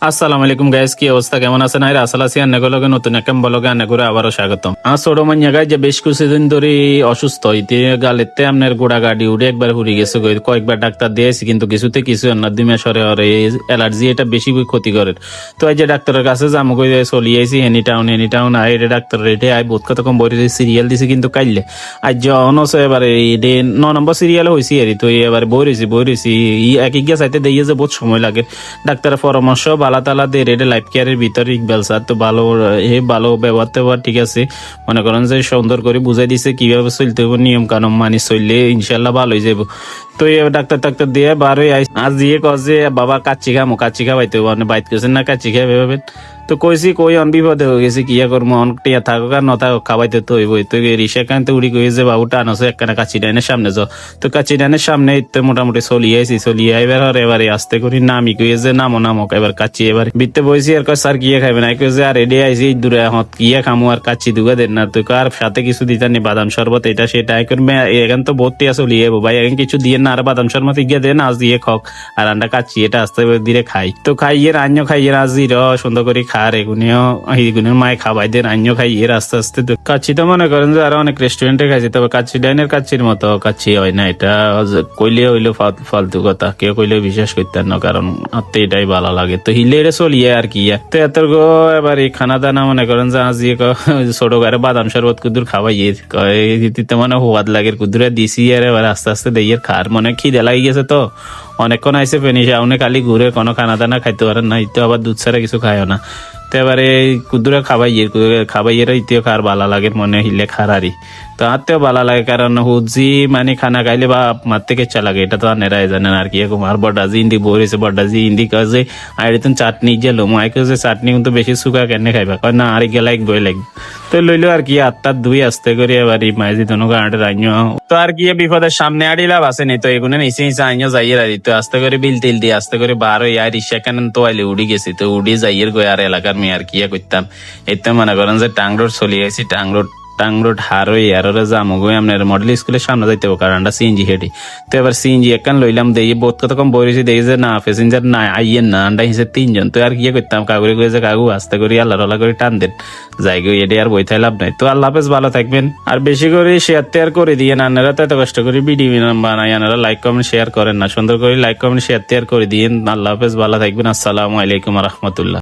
আসসালামু আলাইকুম গাইস, কি অবস্থা, কেমন আছেন? আর আসল আছি আন্নাগুলোকে নতুন একটা ব্লগে আন্নাগুলো আবারও স্বাগতম। আর ছোট মাইয়া গাই যে বেশ কিছুদিন ধরে অসুস্থ হইতে গালেতে আপনার গোড়া গাড়ি উঠে একবার হুড়ি গেছে, কয়েকবার ডাক্তার দিয়েছি কিন্তু কিছুতে কিছু না। দুই সরে আর অ্যালার্জি এটা বেশি ক্ষতি করে। তো এই যে ডাক্তারের কাছে যাবো কই চলি আইছি এনি টাউন আই ডাক্তার রেটে আই বহুত কত কম বই সিরিয়াল দিছি কিন্তু কাইলে আজ অনস এবারে এই 9 নম্বর সিরিয়ালে হয়েছি আর তো এবারে বই রয়েছি এক ইজ্ঞা চাইতে দিয়ে যে বহুত সময় লাগে। ডাক্তারের পরামর্শ বালা তালা দে রেডে লাইফ কেয়ারের ভিতরে ইকবাল স্যার তো ভালো ব্যবহার ট্যাবহার ঠিক আছে। মনে করেন যে সুন্দর করে বুঝাই দিছে কিভাবে চলতে হবে, নিয়ম কানুন মানি চললে ইনশাল্লাহ ভালো হয়ে যাবো। তো এই ডাক্তার দিয়ে বারোই আজ দিয়ে কছে বাবা কাচ্চি খাওয়াইতে হবে, মানে বাইত করছেন না কাচ্চি খাই ভাবেন। তো কইছি কই অন বিপদে হয়ে গেছি, কিয়া করবো অন টিয়া থাকুক আর নথাকুক খাওয়াইতে তো হইবই। তো রিসা কানতে উড়ি কই যে বাবু টানছে একখানা কাচ্চি ডাইনের সামনে যাও। তো কাচ্চি ডাইনের সামনে মোটামুটি চলিয়ে এবার এবারে আস্তে করি নামি কই যে নামক এবার কাচ্চি এবার বিত্তে বইছি আর স্যার কিয়া খাইবে না, কই যে আর রেডি আইছি দূরে হত কিয়া খামু আর কাচ্চি দুগা দেন না। তো আর সাথে কিছু দিতেন নি, বাদাম শরবত এটা সেটা করবে এখন তো বহুত টিয়া চলিয়ে ভাই, এখন কিছু দিয়ে না আর বাদাম শরবত গিয়ে দেন আজ দিয়ে খক আর আন্ডা কাচ্চি এটা আস্তে ধীরে খাই। তো খাইয়ে রান্না খাইয়ে আজ সুন্দর করে খার এগুনিও মায়ে খাবাই দেন রান্না খাইয়ে আস্তে আস্তে। তো কাচ্চি তো মনে করেন যে আরো অনেক রেস্টুরেন্টে খাইছে, তবে কাচ্চি ডাইনের কাচ্চির মতো কাচ্চি হয় না। এটা কইলে হইলো ফালতু কথা, কেউ কইলে বিশ্বাস করতেন না, কারণ এটাই ভালো লাগে। তো হিলে চলিয়ে আর কি তো এত গো এবার এই খানা দানা মনে করেন যে আজ ছোট গাড়ি বাদাম শরবত কুদুর খাওয়াইয়ে মানে হোয়াদ লাগে কুদুরে দিছি আর এবার আস্তে আস্তে দিয়ে খার মনে খিদে লাগি গেছে। তো অনেকক্ষণ আইসে ফেনিসে অনেক খালি ঘুরে কোনো খানা দানা খাইতে পারেন না, তো আবার দুধ ছাড়া কিছু খায়ও না। তো এবারে কুদুরে খাবাইয়ের ইতিও খার ভালো লাগে মনে হিলে খারারি। তো আত্মেও ভালো লাগে, কারণ হুজি মানে খানা খাইলে বা মার থেকে ইচ্ছা লাগে, এটা তো আর নেরাই জানেন আর কি। এরকম আর বড্ডাজি ইন্দি বইছে বড্ডাজি ইন্দি কাজে আর তুমি চাটনি গেলো মাই কাজে চাটনি কিন্তু বেশি সুখা কেনে খাইবা কয় না আর গেলে বই লাগবে। তো লইলো আর কি আত্মার দুই আসতে করে এবার মাইজি তনু গাঁটে রাইন্য তো আর কি বিপদের সামনে আড়িলাভ আছে নি। তো এগুলো নিচে আইন্য যাইয়ে রাজি তো আস্তে করে বিল টিল দিয়ে আস্তে করে বার হই আর রিক্সা কেন তো আইলে উড়ি গেছি। তো উড়ি যাইয়ের গই আর এলাকার মেয়ে আর কি করতাম এতে মনে করেন যে টাং রোড চলে গেছি টাং রোড হারই আরো যামগই আপনার মডেল স্কুলের সামনে যাইতে হবে, কারণ সিএনজি হেঁটে। তো এবার সিএনজি একখান লইলাম দেখি বহুত কতক্ষণ বলেছি দেখি যে না প্যাসেঞ্জার না আইয়েন না, আন্ডা হিসেবে 3 জন। তো আর কি করতাম কাগুরে করে যে কাকু আস্তে করে আল্লাহ করে টান দেন যাই গো এডে আর বইতে লাভ নাই। তো আল্লাহ হাফেজ, ভালো থাকবেন আর বেশি করে শেয়ার টেয়ার করে দিয়ে আনারা তো এত কষ্ট করে ভিডিও বানাই আনারা লাইক কমেন্ট শেয়ার করেন না, সুন্দর করে লাইক কমেন্ট শেয়ার টেয়ার করে দিয়ে। আল্লাহ হাফেজ, ভালো থাকবেন। আসসালামু আলাইকুম রহমতুল্লাহ।